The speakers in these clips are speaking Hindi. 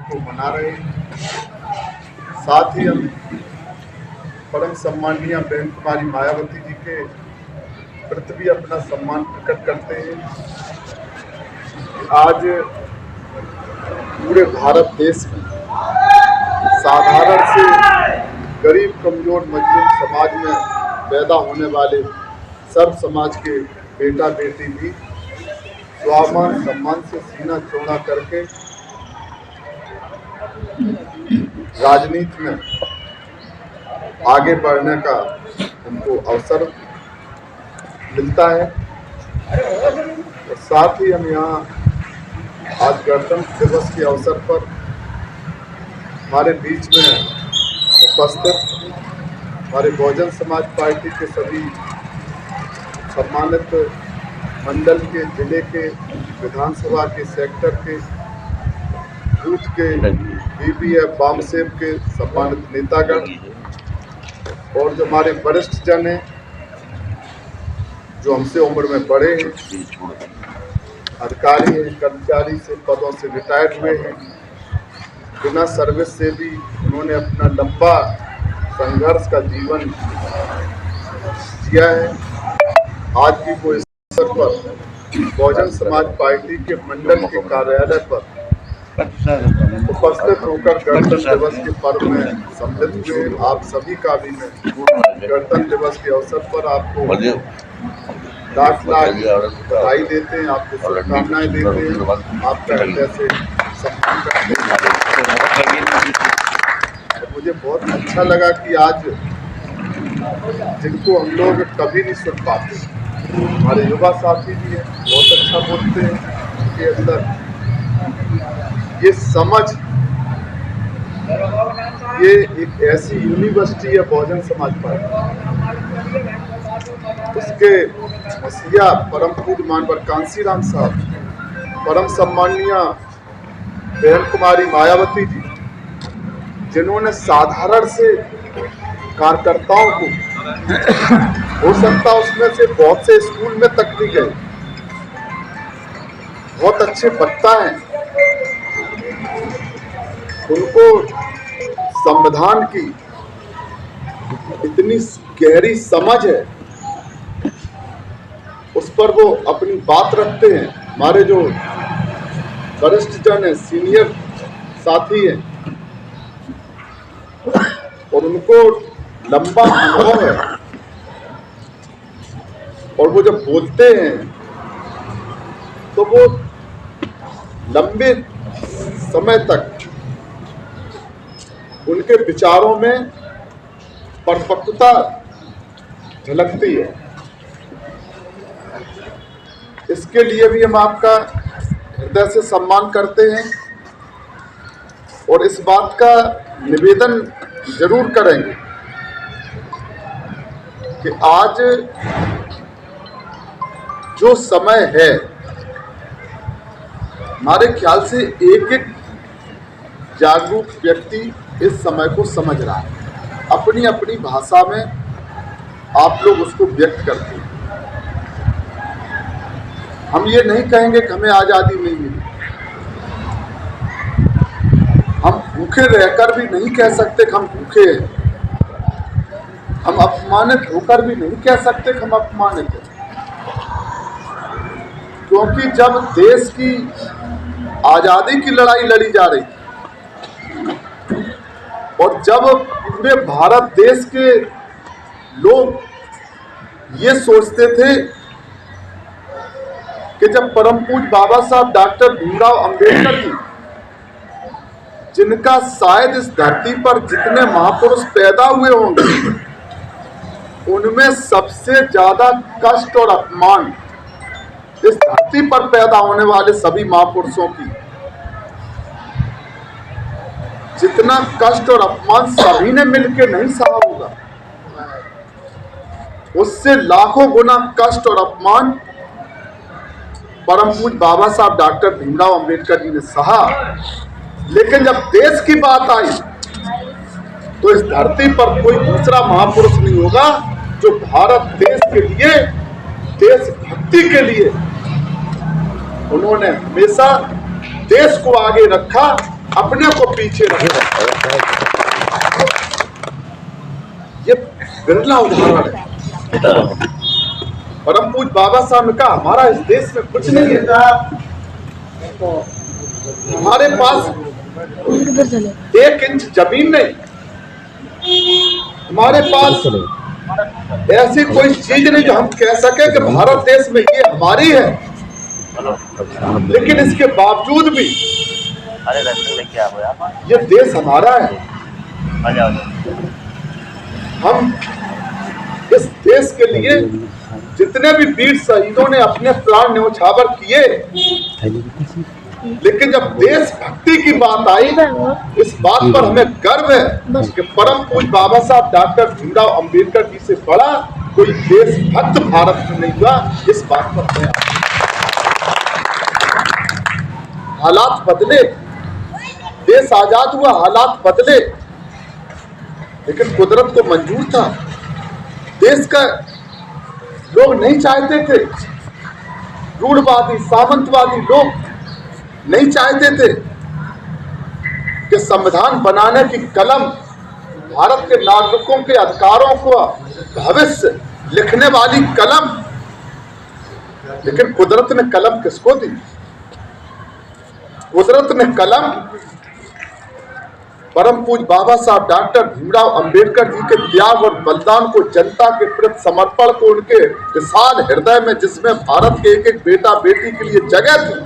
को मना रहे हैं। साथ ही हम परम सम्माननीय बहन कुमारी मायावती जी के प्रति भी अपना सम्मान प्रकट करते हैं। आज पूरे भारत देश में साधारण से गरीब कमजोर मजलूम समाज में पैदा होने वाले सर्व समाज के बेटा बेटी भी स्वाभिमान सम्मान से सीना चौड़ा करके राजनीति में आगे बढ़ने का उनको अवसर मिलता है। और साथ ही हम यहाँ आज गणतंत्र दिवस के अवसर पर हमारे बीच में उपस्थित हमारे बहुजन समाज पार्टी के सभी सम्मानित मंडल के, जिले के, विधानसभा के, सेक्टर के, बूथ के, बीपीएफ बामसेब के सम्मानित नेतागण और जो हमारे वरिष्ठ जन हैं, जो हमसे उम्र में बड़े हैं, अधिकारी हैं, कर्मचारी से पदों से रिटायर्ड हुए हैं, बिना सर्विस से भी उन्होंने अपना लंबा संघर्ष का जीवन जिया है। आज भी वो इस अवसर पर बहुजन समाज पार्टी के मंडल के कार्यालय पर उपस्थित होकर गणतंत्र दिवस के पर्व में सम्मिलित हुए। आप सभी का भी मैं गणतंत्र दिवस के अवसर पर आपको लाख लाख बधाई देते हैं, आपको शुभकामनाएं देते हैं, आपका हृदय से सम्मान करते हैं। मुझे बहुत अच्छा लगा कि आज जिनको हम लोग कभी नहीं सुन पाते, हमारे युवा साथी भी हैं, बहुत अच्छा बोलते हैं, उनके अंदर ये समझ, ये एक ऐसी यूनिवर्सिटी है बहुजन समाज पार्टी, उसके मसीहा परम पूज्य मानवर कांसीराम साहब, परम सम्माननीय बहन कुमारी मायावती जी, जिन्होंने साधारण से कार्यकर्ताओं को, हो सकता उसमें से बहुत से स्कूल में तक भी गए, बहुत अच्छे वक्ता हैं, उनको संविधान की इतनी गहरी समझ है, उस पर वो अपनी बात रखते हैं। हमारे जो वरिष्ठ जन हैं, सीनियर साथी हैं, और उनको लंबा अनुभव है, और वो जब बोलते हैं तो वो लंबे समय तक उनके विचारों में परिपक्वता झलकती है। इसके लिए भी हम आपका हृदय से सम्मान करते हैं और इस बात का निवेदन जरूर करेंगे कि आज जो समय है, हमारे ख्याल से एक एक जागरूक व्यक्ति इस समय को समझ रहा है, अपनी अपनी भाषा में आप लोग उसको व्यक्त करते हैं। हम ये नहीं कहेंगे कि हमें आज़ादी नहीं मिली, हम भूखे रहकर भी नहीं कह सकते कि हम भूखे हैं, हम अपमानित होकर भी नहीं कह सकते कि हम अपमानित हैं, क्योंकि जब देश की आज़ादी की लड़ाई लड़ी जा रही और जब पूरे भारत देश के लोग ये सोचते थे कि जब परम पूज्य बाबा साहब डॉक्टर भीमराव अंबेडकर जी, जिनका शायद इस धरती पर जितने महापुरुष पैदा हुए होंगे, उनमें सबसे ज्यादा कष्ट और अपमान इस धरती पर पैदा होने वाले सभी महापुरुषों की, जितना कष्ट और अपमान सभी ने मिलकर नहीं सहा होगा, उससे लाखों गुना कष्ट और अपमान परम पूज्य बाबा साहब डॉक्टर भीमराव अंबेडकर जी ने सहा। लेकिन जब देश की बात आई तो इस धरती पर कोई दूसरा महापुरुष नहीं होगा जो भारत देश के लिए, देशभक्ति के लिए उन्होंने हमेशा देश को आगे रखा अपने को पीछे रखा। ये बिरला उदाहरण है। परम पूज्य बाबा साहब ने कहा हमारा इस देश में कुछ नहीं है, हमारे पास 1 इंच जमीन नहीं, हमारे पास ऐसी कोई चीज नहीं जो हम कह सके कि भारत देश में ये हमारी है। लेकिन इसके बावजूद भी ये देश हमारा है। हम इस देश के लिए जितने भी वीर शहीदों ने अपने प्राण न्योछावर किए, लेकिन जब देशभक्ति की बात आई, इस बात पर हमें गर्व है कि परम पूज्य बाबा साहब डॉक्टर भीमराव अंबेडकर जी से बड़ा कोई देशभक्त भारत में नहीं हुआ। इस बात पर है। हालात बदले, देश आजाद हुआ, हालात बदले, लेकिन कुदरत को मंजूर था। देश का लोग नहीं चाहते थे, रूढ़वादी सामंतवादी लोग नहीं चाहते थे कि संविधान बनाने की कलम भारत के नागरिकों के अधिकारों को भविष्य लिखने वाली कलम, लेकिन कुदरत ने कलम किसको दी? कुदरत ने कलम परम पूज्य बाबा साहब डॉक्टर भीमराव अंबेडकर जी के त्याग और बलिदान को, जनता के प्रति समर्पण को, उनके विशाल हृदय में जिसमें भारत के एक एक बेटा बेटी के लिए जगह थी,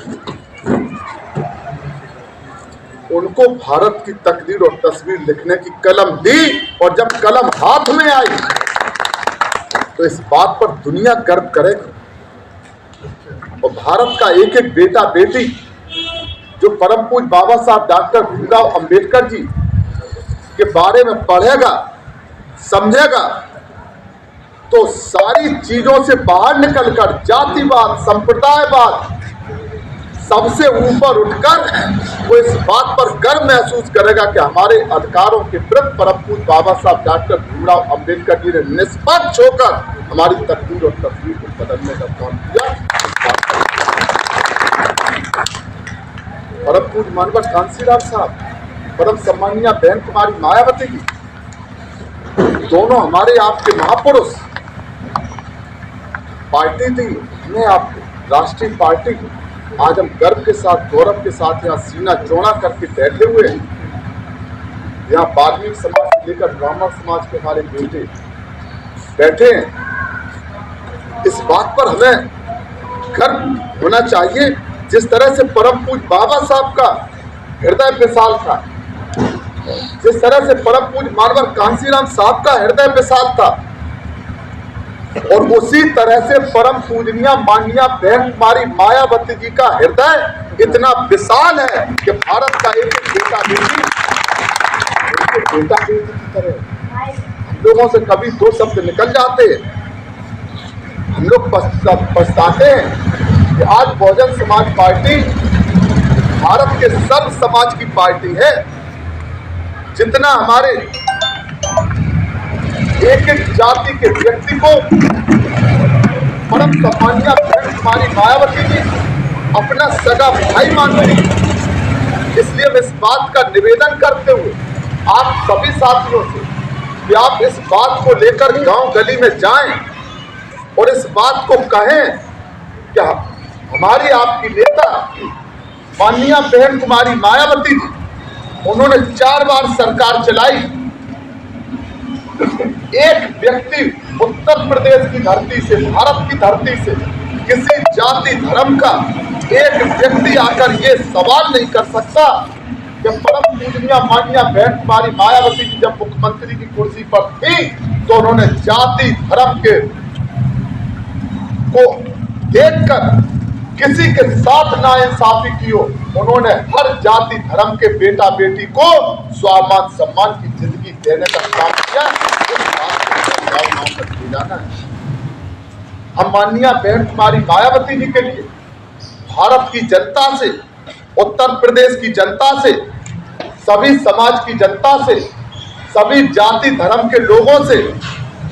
उनको भारत की तकदीर और तस्वीर लिखने की कलम दी। और जब कलम हाथ में आई तो इस बात पर दुनिया गर्व करेगी। और भारत का एक एक बेटा बेटी जो परम पूज्य बाबा साहब डॉक्टर भीमराव अंबेडकर जी के बारे में पढ़ेगा, समझेगा, तो सारी चीजों से बाहर निकलकर जातिवाद, संप्रदायवाद सबसे ऊपर उठकर वो इस बात पर गर्व महसूस करेगा कि हमारे अधिकारों के प्रति परम पूज्य बाबा साहब डॉक्टर भीमराव अंबेडकर जी ने निष्पक्ष होकर हमारी तकदीर और तस्वीर को बदलने का काम किया। परम पूज्य मानवर कांसीराम साहब, परम सम्माननीय बहन कुमारी मायावती जी, दोनों हमारे आपके महापुरुष। पार्टी थी हमें आपकी राष्ट्रीय पार्टी, आज हम गर्व के साथ, गौरव के साथ यहाँ सीना चौड़ा करके बैठे हुए हैं। यहाँ वाल्मीकि समाज से लेकर ब्राह्मण समाज के हमारे बेटे बैठे हैं। इस बात पर हमें गर्व होना चाहिए। जिस तरह से परम पूज्य बाबा साहब का हृदय विशाल था, जिस तरह से परम पूज्य मानवर कांसीराम साहब का हृदय विशाल था, और उसी तरह से परम पूजनीय माननीय बहन कुमारी मायावती जी का हृदय इतना विशाल है कि भारत का एक बेटा बेटी की तरह हम लोगों से कभी 2 शब्द निकल जाते हैं। हम लोग पछताते हैं कि आज बहुजन समाज पार्टी भारत के सर्व समाज की पार्टी है। जितना हमारे एक एक जाति के व्यक्ति को परम सम्माननीय बहन कुमारी मायावती जी अपना सगा भाई मानती, इसलिए हम इस बात का निवेदन करते हुए आप सभी साथियों से कि आप इस बात को लेकर गांव गली में जाएं और इस बात को कहें कि हमारी आपकी नेता माननीय बहन कुमारी मायावती जी, उन्होंने 4 बार सरकार चलाई। एक व्यक्ति उत्तर प्रदेश की धरती से, भारत की धरती से, किसी जाति धर्म का एक व्यक्ति आकर ये सवाल नहीं कर सकता कि परम पूजनीय माननीय बहन कुमारी मायावती जी जब मुख्यमंत्री की कुर्सी पर थी तो उन्होंने जाति धर्म के को देखकर किसी के साथ नाइंसाफी की हो। उन्होंने हर जाति धर्म के बेटा बेटी को स्वाभिमान सम्मान की जिंदगी देने का काम किया। जाना है हम माननीय बहन कुमारी मायावती जी के लिए भारत की जनता से, उत्तर प्रदेश की जनता से, सभी समाज की जनता से, सभी जाति धर्म के लोगों से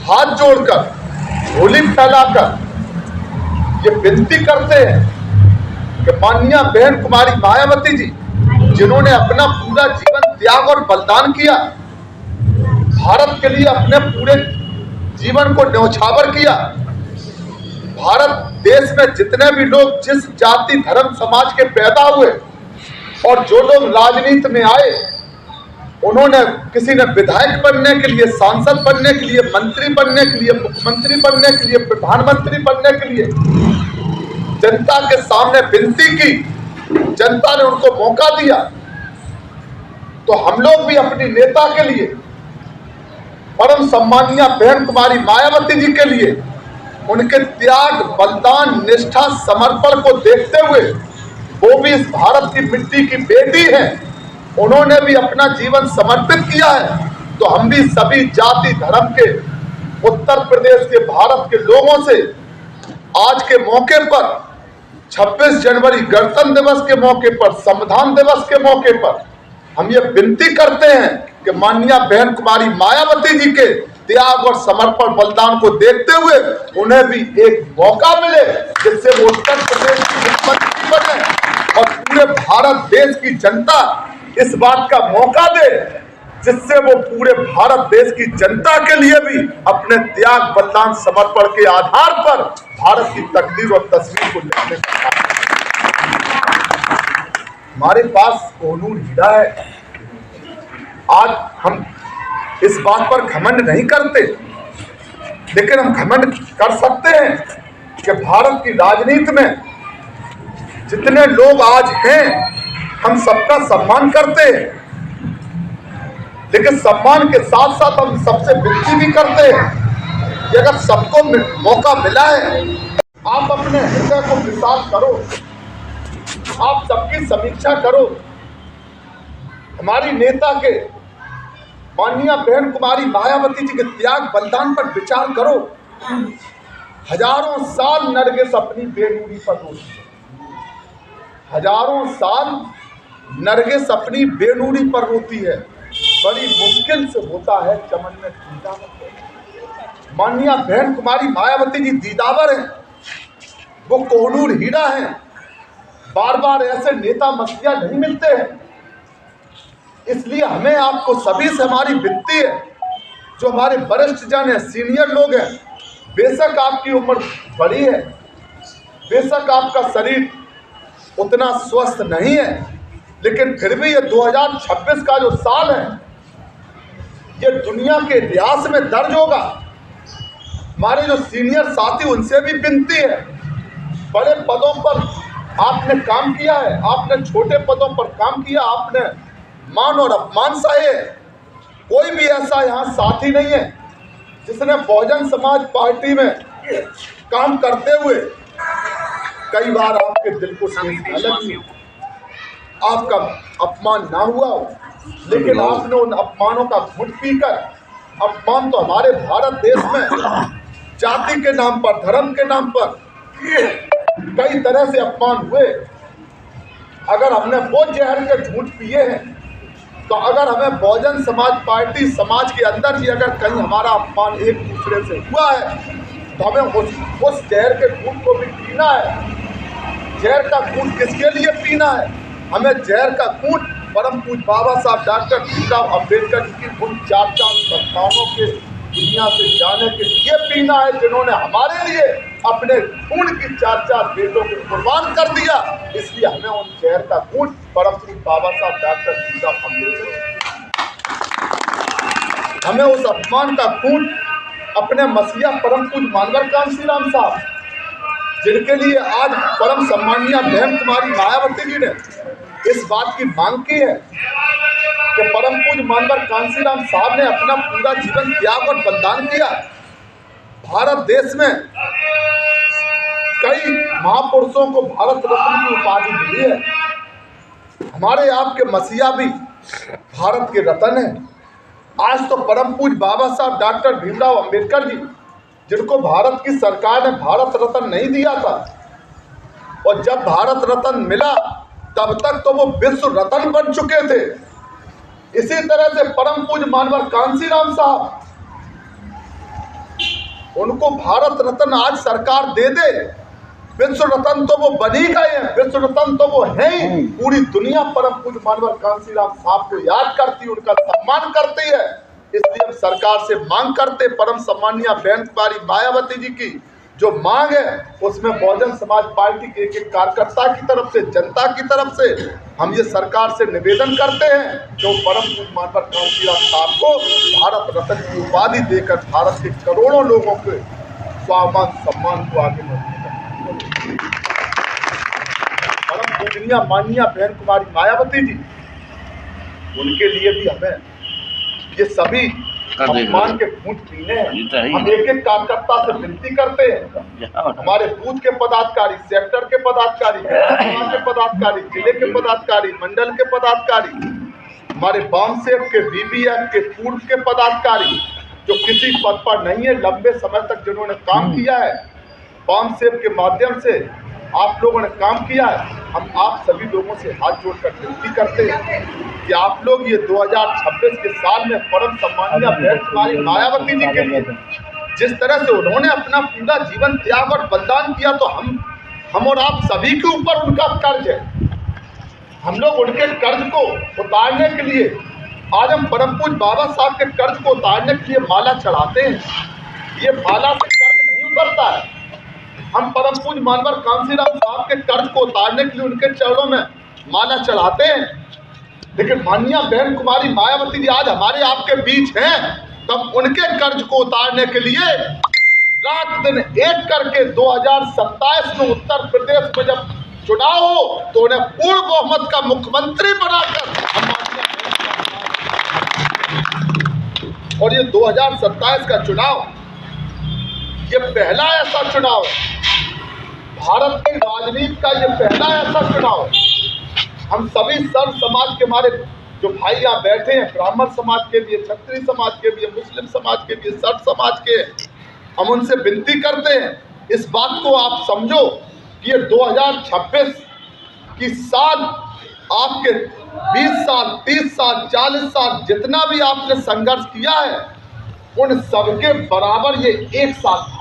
हाथ जोड़कर, झोली फैलाकर ये विनती करते हैं कि माननीय बहन कुमारी मायावती जी जिन्होंने अपना पूरा जीवन त्याग और बलिदान किया, भारत के लिए अपने पूरे जीवन को न्यौछावर किया। भारत देश में जितने भी लोग जिस जाति धर्म समाज के पैदा हुए और जो लोग राजनीति में आए, उन्होंने किसी ने विधायक बनने के लिए, सांसद बनने के लिए, मंत्री बनने के लिए, मुख्यमंत्री बनने के लिए, प्रधानमंत्री बनने के लिए जनता के सामने विनती की, जनता ने उनको मौका दिया। तो हम लोग भी अपनी नेता के लिए, परम सम्मानीय बहन कुमारी मायावती जी के लिए, उनके त्याग, बलिदान, निष्ठा, समर्पण को देखते हुए, वो भी इस भारत की मिट्टी की बेटी है, उन्होंने भी अपना जीवन समर्पित किया है। तो हम भी सभी जाति धर्म के, उत्तर प्रदेश के, भारत के लोगों से आज के मौके पर, 26 जनवरी गणतंत्र दिवस के मौके पर, संविधान दिवस के मौके पर हम ये विनती करते हैं कि माननीय बहन कुमारी मायावती जी के त्याग और समर्पण बलिदान को देखते हुए उन्हें भी एक मौका मिले जिससे वो उत्तर प्रदेश की मुख्यमंत्री बने और पूरे भारत देश की जनता इस बात का मौका दे जिससे वो पूरे भारत देश की जनता के लिए भी अपने त्याग, बलिदान, समर्पण के आधार पर भारत की तकदीर और तस्वीर को लिखने का। हमारे पास कोहिनूर हीरा है। आज हम इस बात पर घमंड नहीं करते, लेकिन हम घमंड कर सकते हैं कि भारत की राजनीति में जितने लोग आज हैं, हम सबका सम्मान करते हैं, लेकिन सम्मान के साथ साथ हम सबसे विनती भी करते हैं कि अगर सबको मौका मिला है, आप अपने हृदय को विशाल करो, आप सबकी समीक्षा करो। हमारी नेता के माननीय बहन कुमारी मायावती जी के त्याग, बलिदान पर विचार करो। हजारों साल नरगिस अपनी बेनूरी पर रोती है, हजारों साल नरगिस अपनी बेनूरी पर रोती है, बड़ी मुश्किल से होता है चमन में दीदावर। माननीय बहन कुमारी मायावती जी दीदावर हैं, वो कोहिनूर हीरा हैं। बार बार ऐसे नेता मसीहा नहीं मिलते हैं, इसलिए हमें आपको सभी से हमारी विनती है, जो हमारे वरिष्ठ जन हैं, सीनियर लोग हैं, बेशक आपकी उम्र बड़ी है, बेशक आपका शरीर उतना स्वस्थ नहीं है, लेकिन फिर भी ये 2026 का जो साल है, ये दुनिया के इतिहास में दर्ज होगा। हमारे जो सीनियर साथी, उनसे भी विनती है, बड़े पदों पर आपने काम किया है, आपने छोटे पदों पर काम किया, आपने मान और अपमान सहे। कोई भी ऐसा यहाँ साथी नहीं है जिसने बहुजन समाज पार्टी में काम करते हुए कई बार आपके दिल को अलग नहीं, आपका अपमान ना हुआ हो, लेकिन आपने उन अपमानों का घुट पीकर, अपमान तो हमारे भारत देश में जाति के नाम पर, धर्म के नाम पर कई तरह से अपमान हुए। अगर हमने वो जहर के झूठ पिए हैं, तो अगर हमें बहुजन समाज पार्टी समाज के अंदर ही अगर कहीं हमारा अपमान एक दूसरे से हुआ है, तो हमें उस जहर के घूंट को भी पीना है। जहर का घूंट किसके लिए पीना है? हमें जहर का घूंट परम पूज्य बाबा साहब डॉक्टर भीमराव अंबेडकर जी की उन 4 संस्थानों के दुनिया से जाने के लिए पीना है, जिन्होंने हमारे लिए अपने खून की 4 बेटों को कुर्बान कर दिया। इसलिए हमें उन जहर का घूंट परम पूज्य बाबा साहब डॉक्टर भीमराव अंबेडकर, हमें उस अपमान का घूंट अपने मसीहा परम पूज्य मानवर कांशीराम साहब, जिनके लिए आज परम सम्मानीय बहन कुमारी मायावती जी ने इस बात की मांग की है कि परम पूज्य मानवर कांशीराम साहब ने अपना पूरा जीवन त्याग और बलिदान किया। भारत देश में कई महापुरुषों को भारत रत्न की उपाधि मिली है। हमारे आपके मसीहा भी भारत के रत्न हैं। आज तो परम पूज्य बाबा साहब डॉक्टर भीमराव अंबेडकर जी, जिनको भारत की सरकार ने भारत रत्न नहीं दिया था, और जब भारत रत्न मिला तब तक तो वो विश्व रत्न बन चुके थे। इसी तरह से परम पूज्य मानवर कांशीराम साहब, उनको भारत रत्न आज सरकार दे दे, विश्व रत्न तो वो बनी गए हैं, विश्व रत्न तो वो है ही। पूरी दुनिया परम पूज्य मानवर कांसीराम साहब को याद करती है, उनका सम्मान करती है। इसलिए हम सरकार से मांग करते, परम सम्मानीय बहन कुमारी मायावती जी की जो मांग है, उसमें बहुजन समाज पार्टी के एक कार्यकर्ता की तरफ से, जनता की तरफ से हम ये सरकार से निवेदन करते हैं जो परम पूज्य मानवर कांसीराम साहब को भारत रत्न की उपाधि देकर भारत के करोड़ों लोगों के स्वाभिमान सम्मान को आगे बढ़ाएं। परम पूजनीय माननीय बहन कुमारी मायावती जी, उनके लिए भी हमें ये सभी सम्मान के घूंट पीने हैं। हम एक एक कार्यकर्ता से विनती करते हैं, हमारे बूथ के पदाधिकारी, सेक्टर के पदाधिकारी, के पदाधिकारी, जिले के पदाधिकारी, मंडल के पदाधिकारी, हमारे वाम सेवक के, बीबीएफ के पूर्व के पदाधिकारी जो किसी पद पर नहीं है, लंबे समय तक जिन्होंने काम किया है, वाम सेवक के माध्यम से आप लोगों ने काम किया है। हम आप सभी लोगों से हाथ जोड़कर विनती करते हैं कि आप लोग ये 2026 के साल में परम सम्मानीय बहन कुमारी मायावती जी के लिए जिस तरह से उन्होंने अपना पूरा जीवन त्याग और बलिदान किया, तो हम और आप सभी के ऊपर उनका कर्ज है। हम लोग उनके कर्ज को उतारने के लिए आज हम परम पूज्य बाबा साहब के कर्ज को उतारने के लिए माला चढ़ाते हैं। ये माला से कर्ज नहीं उतरता है। हम परम पूज्य मानवर कांसीराम साहब के कर्ज को उतारने के लिए उनके चरणों में माला चढ़ाते हैं। लेकिन माननीय बहन कुमारी मायावती जी आज हमारे आपके बीच हैं, तब उनके कर्ज को उतारने के लिए रात दिन एक करके 2027 में उत्तर प्रदेश में जब चुनाव हो तो उन्हें पूर्ण बहुमत का मुख्यमंत्री बनाकर हम और ये 2027 का चुनाव ये पहला ऐसा चुनाव है, भारत की राजनीति का ये पहला ऐसा चुनाव है। हम सभी सर्व समाज के हमारे जो भाई यहाँ बैठे हैं, ब्राह्मण समाज के लिए, क्षत्रिय समाज के लिए, मुस्लिम समाज के लिए, सर्व समाज के, हम उनसे विनती करते हैं इस बात को आप समझो कि ये 2026 की साल आपके 20 साल, 30 साल, 40 साल जितना भी आपने संघर्ष किया है, उन सबके बराबर ये एक साल था।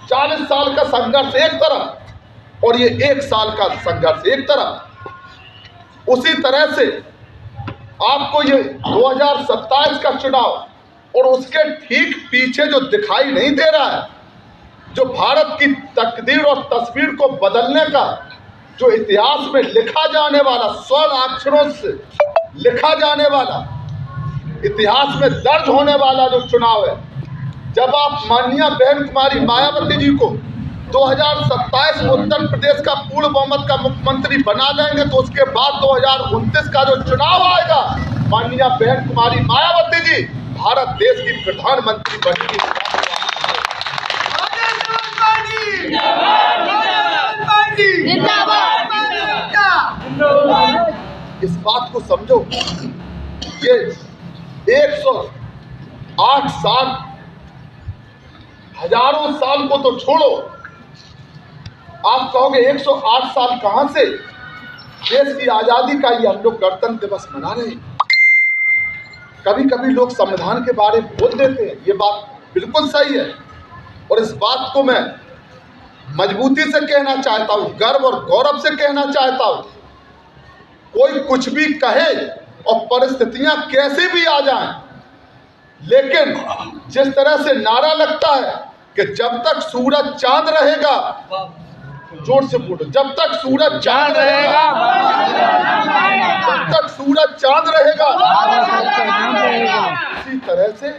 40 साल का संघर्ष एक तरफ और ये एक साल का संघर्ष एक तरफ। उसी तरह से आपको ये 2027 का चुनाव और उसके ठीक पीछे जो दिखाई नहीं दे रहा है, जो भारत की तकदीर और तस्वीर को बदलने का जो इतिहास में लिखा जाने वाला, स्वर्ण अक्षरों से लिखा जाने वाला, इतिहास में दर्ज होने वाला जो चुनाव है, जब आप माननीय बहन कुमारी मायावती जी को 2027 में उत्तर प्रदेश का पूर्ण बहुमत का मुख्यमंत्री बना लेंगे, तो उसके बाद 2029 का जो चुनाव आएगा, माननीय बहन कुमारी मायावती जी भारत देश की प्रधानमंत्री बनेगी। इस बात को समझो, ये 108 साल, हजारों साल को तो छोड़ो, आप कहोगे 108 साल कहां से, देश की आजादी का ये हम लोग गणतंत्र दिवस मना रहे हैं। कभी कभी लोग संविधान के बारे में बोल देते हैं, ये बात बिल्कुल सही है और इस बात को मैं मजबूती से कहना चाहता हूँ, गर्व और गौरव से कहना चाहता हूँ। कोई कुछ भी कहे और परिस्थितियां कैसे भी आ जाएं, लेकिन जिस तरह से नारा लगता है कि जब तक सूरज चांद रहेगा, जोर से बोलो, जब तक सूरज चांद रहेगा, जब तक सूरज चांद रहेगा, इसी तरह से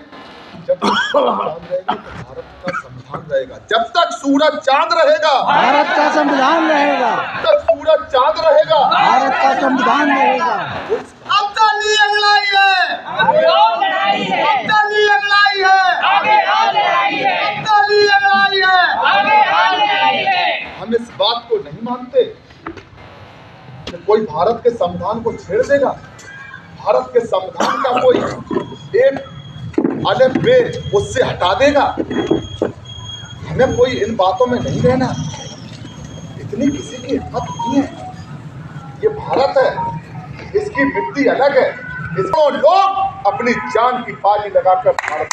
जब तक चांद रहेगा तो भारत का संविधान रहेगा। जब तक सूरज चांद रहेगा, भारत का संविधान रहेगा। जब तक सूरज चांद रहेगा, भारत का संविधान रहेगा। अब तो लड़ाई है, अब तो लड़ाई है। हम इस बात को नहीं मानते कि कोई भारत के संविधान को छेड़ देगा, भारत के संविधान का कोई एक अलग बे उससे हटा देगा। हमें कोई इन बातों में नहीं रहना, इतनी किसी की हिम्मत नहीं है। ये भारत है, इसकी मिट्टी अलग है, इसको लोग अपनी जान की बाजी लगाकर भारत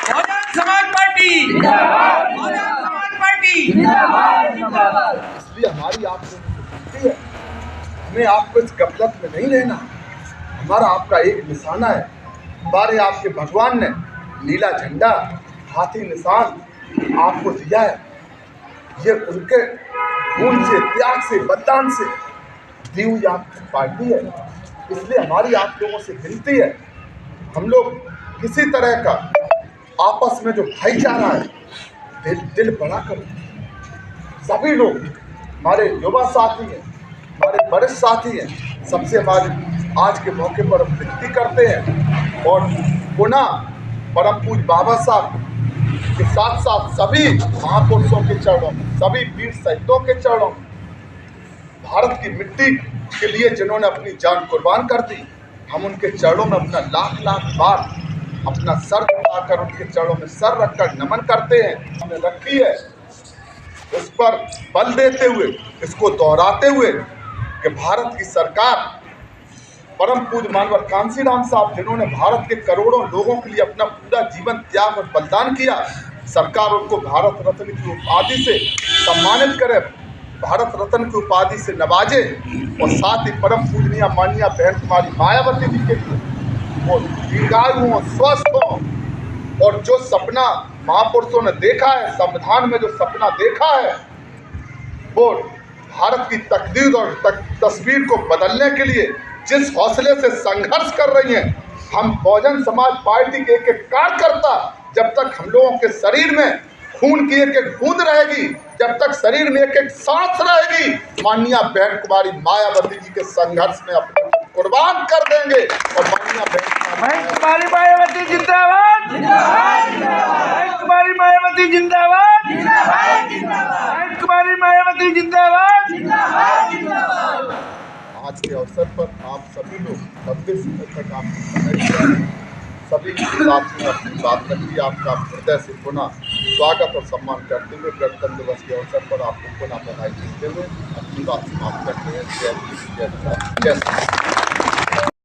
बहुजन समाज पार्टी, बहुजन समाज पार्टी। की इसलिए हमारी आपसे विनती है, हमें आपको इस गफलत में नहीं रहना। हमारा आपका एक निशाना है, हमारे आपके भगवान ने नीला झंडा, हाथी निशान आपको दिया है। ये उनके खून से, त्याग से, बलिदान से दी हुई आपकी पार्टी है। इसलिए हमारी आप लोगों से विनती है, हम लोग किसी तरह का आपस में जो भाईचारा है दिल बड़ा करो। सभी लोग हमारे युवा साथी हैं, हमारे वरिष्ठ साथी हैं, सबसे हमारे आज के मौके पर हम विनती करते हैं और पुनः परम पूज्य बाबा साहब के साथ साथ सभी महापुरुषों के चरणों में, सभी वीर शहीदों के चरणों में, भारत की मिट्टी के लिए जिन्होंने अपनी जान कुर्बान कर दी, हम उनके चरणों में अपना लाख लाख बार अपना सर उठाकर उनके चरणों में सर रखकर नमन करते हैं। हमने रखी है, उस पर बल देते हुए, इसको दोहराते हुए कि भारत की सरकार, परम पूज्य मानवर कांसीराम साहब जिन्होंने भारत के करोड़ों लोगों के लिए अपना पूरा जीवन त्याग और बलिदान किया, सरकार उनको भारत रत्न की उपाधि से सम्मानित करे, भारत रत्न की उपाधि से नवाजे और साथ ही परम पूजनीय माननीय बहन कुमारी मायावती जी के लिए वो दीर्घायु हों, स्वस्थ हों और जो सपना महापुरुषों ने देखा है, संविधान में जो सपना देखा है, वो भारत की तकदीर और तस्वीर को बदलने के लिए जिस हौसले से संघर्ष कर रही हैं, हम बहुजन समाज पार्टी के एक एक कार्यकर्ता, जब तक हम लोगों के शरीर में खून की एक एक बूंद रहेगी, जब तक शरीर में एक एक सांस रहेगी, माननीय बहन कुमारी मायावती जी के संघर्ष में अपने कुर्बान कर देंगे। और माननीय बहन कुमारी मायावती जिंदाबाद, बहन कुमारी मायावती जिंदाबाद, बहन कुमारी मायावती जिंदाबाद। आज के अवसर पर आप सभी लोग लंबे समय तक आप सभी साथियों अपनी बात रखी, आपका हृदय से पुनः स्वागत और सम्मान करते हुए गणतंत्र दिवस के अवसर पर आपको पुनः बधाई देते हुए अपनी बात समाप्त करते हैं। जय हिंद, जय भारत, जय श्री राम।